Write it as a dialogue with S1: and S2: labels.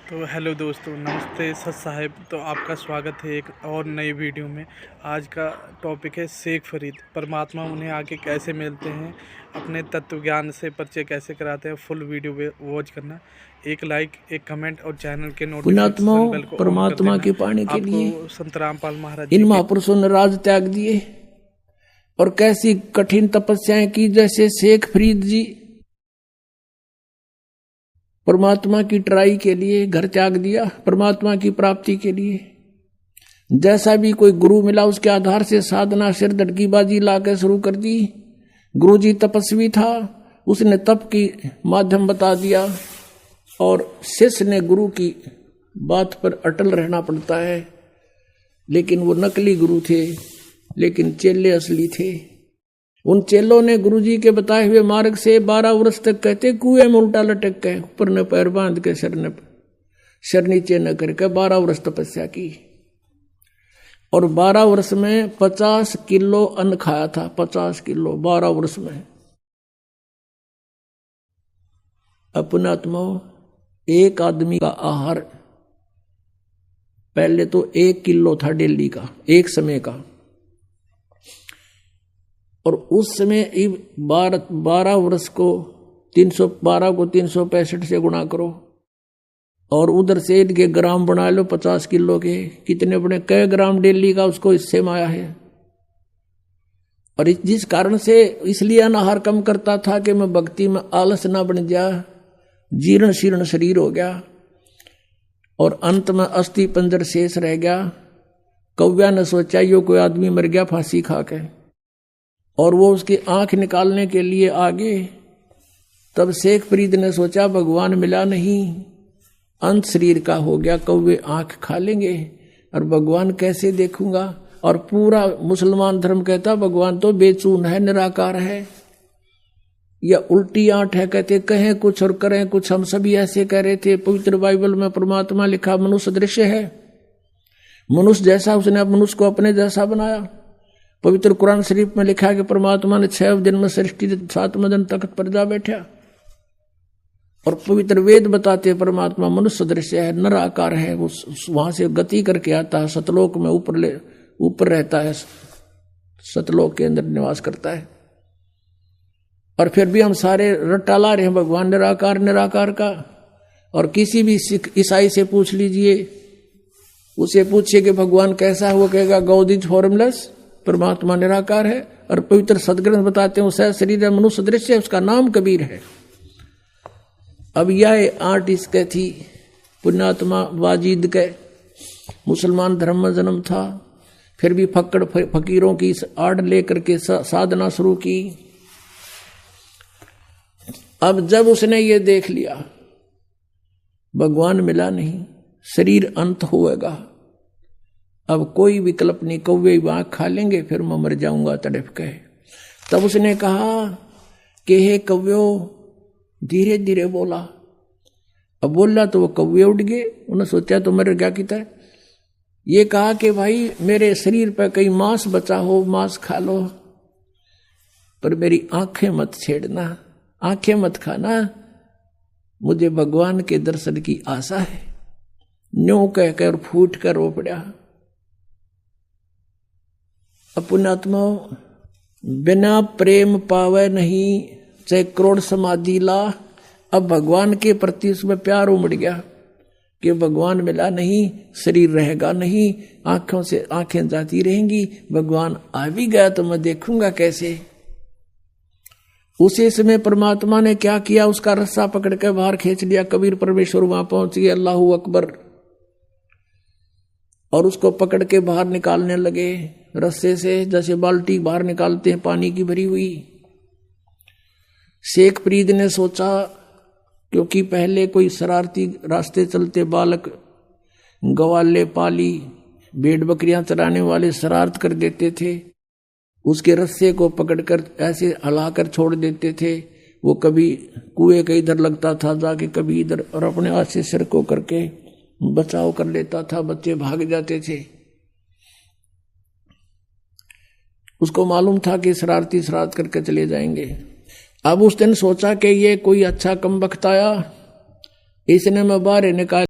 S1: तो हेलो दोस्तों, नमस्ते सत साहिब। तो आपका स्वागत है एक और नई वीडियो में। आज का टॉपिक है शेख फरीद। परमात्मा उन्हें आके कैसे मिलते हैं, अपने तत्व ज्ञान से परिचय कैसे कराते हैं। फुल वीडियो वॉच करना, एक लाइक, एक कमेंट और चैनल के नोटिफिकेशन बेल को ऑन कर
S2: परमात्मा
S1: देना।
S2: के पाने के लिए
S1: आपको संत रामपाल महाराज
S2: इन
S1: जी
S2: महापुरुषों ने राज त्याग दिए और कैसी कठिन तपस्याएं की। जैसे शेख फरीद जी परमात्मा की ट्राई के लिए घर त्याग दिया, परमात्मा की प्राप्ति के लिए। जैसा भी कोई गुरु मिला उसके आधार से साधना सिर धड़कीबाजी लाकर शुरू कर दी। गुरु जी तपस्वी था, उसने तप की माध्यम बता दिया और शिष्य ने गुरु की बात पर अटल रहना पड़ता है। लेकिन वो नकली गुरु थे, लेकिन चेले असली थे। उन चेलों ने गुरुजी के बताए हुए मार्ग से 12 वर्ष तक कहते कुएं में उल्टा लटक के ऊपर न पैर बांध के शर नीचे न करके 12 वर्ष तपस्या की। और 12 वर्ष में 50 किलो अन्न खाया था। 50 किलो 12 वर्ष में। अपनात्मा एक आदमी का आहार पहले तो 1 किलो था डेली का, एक समय का। और उस समय 12 वर्ष को 312 को 365 से गुणा करो और उधर से इनके ग्राम बना लो 50 किलो के। कितने बने, कई ग्राम डेली का उसको इससे माया है। और जिस कारण से इसलिए अनाहार कम करता था कि मैं भक्ति में आलस ना बन जा, जीर्ण शीर्ण शरीर हो गया और अंत में अस्थि पंजर शेष रह गया। कौव्या ने सोचा यो कोई आदमी मर गया फांसी खा के, और वो उसकी आंख निकालने के लिए आगे। तब शेख फरीद ने सोचा भगवान मिला नहीं, अंत शरीर का हो गया, कौवे आंख खा लेंगे और भगवान कैसे देखूंगा। और पूरा मुसलमान धर्म कहता भगवान तो बेचून है, निराकार है, या उल्टी आंख है। कहते कहें कुछ और करें कुछ। हम सभी ऐसे कह रहे थे। पवित्र बाइबल में परमात्मा लिखा मनुष्य दृश्य है, मनुष्य जैसा उसने मनुष्य को अपने जैसा बनाया। पवित्र कुरान शरीफ में लिखा है कि परमात्मा ने 6 दिन में सृष्टि 7वें दिन तख्त पर जा बैठा। और पवित्र वेद बताते परमात्मा मनुष्य दृश्य है, निराकार है। वो वहां से गति करके आता है, सतलोक में ऊपर रहता है, सतलोक के अंदर निवास करता है। और फिर भी हम सारे रट्टा ला रहे हैं भगवान निराकार निराकार का। और किसी भी सिख ईसाई से पूछ लीजिए, उसे पूछिए कि भगवान कैसा है, वो कहेगा गॉड इज फॉर्मलेस, परमात्मा निराकार है। और पवित्र सदग्रंथ बताते हैं उसका शरीर है, मनुष्य दृश्य है, उसका नाम कबीर है। अब यह आर्ट इसके थी पुण्यात्मा वाजिद के, मुसलमान धर्म में जन्म था। फिर भी फकीरों की आड़ लेकर के साधना शुरू की। अब जब उसने ये देख लिया भगवान मिला नहीं, शरीर अंत होएगा, अब कोई विकल्प नहीं, कौवे आंख खा लेंगे, फिर मैं मर जाऊंगा तड़प के। तब उसने कहा कि हे कौव्यो, धीरे धीरे बोला। अब बोला तो वो कौवे उड़ गए। उन्होंने सोचा तो मर गया कितना। ये कहा कि भाई मेरे शरीर पर कहीं मांस बचा हो, मांस खा लो, पर मेरी आंखें मत छेड़ना, आंखें मत खाना, मुझे भगवान के दर्शन की आशा है। न्यों कहकर फूट कर रो पड़ा। पुण्यात्मा बिना प्रेम पावे नहीं, चाहे करोड़ समाधि ला। अब भगवान के प्रति उसमें प्यार उमड़ गया कि भगवान मिला नहीं, शरीर रहेगा नहीं, आंखों से आंखें जाती रहेंगी, भगवान आ भी गया तो मैं देखूंगा कैसे। उसी समय परमात्मा ने क्या किया, उसका रस्सा पकड़ के बाहर खींच लिया। कबीर परमेश्वर वहां पहुंच गए, अल्लाहू अकबर, और उसको पकड़ के बाहर निकालने लगे रस्से से, जैसे बाल्टी बाहर निकालते हैं पानी की भरी हुई। शेख फरीद ने सोचा, क्योंकि पहले कोई शरारती रास्ते चलते बालक, गवाले पाली, भेड़ बकरियां चराने वाले शरारत कर देते थे, उसके रस्से को पकड़कर ऐसे हिलाकर छोड़ देते थे। वो कभी कुएं के इधर लगता था जाके, कभी इधर, और अपने हाथ से सिर को करके बचाव कर लेता था, बच्चे भाग जाते थे। उसको मालूम था कि शरारती शरारत करके चले जाएंगे। अब उस दिन सोचा कि ये कोई अच्छा कम बख्त आया, इसने मैं बाहर निकाल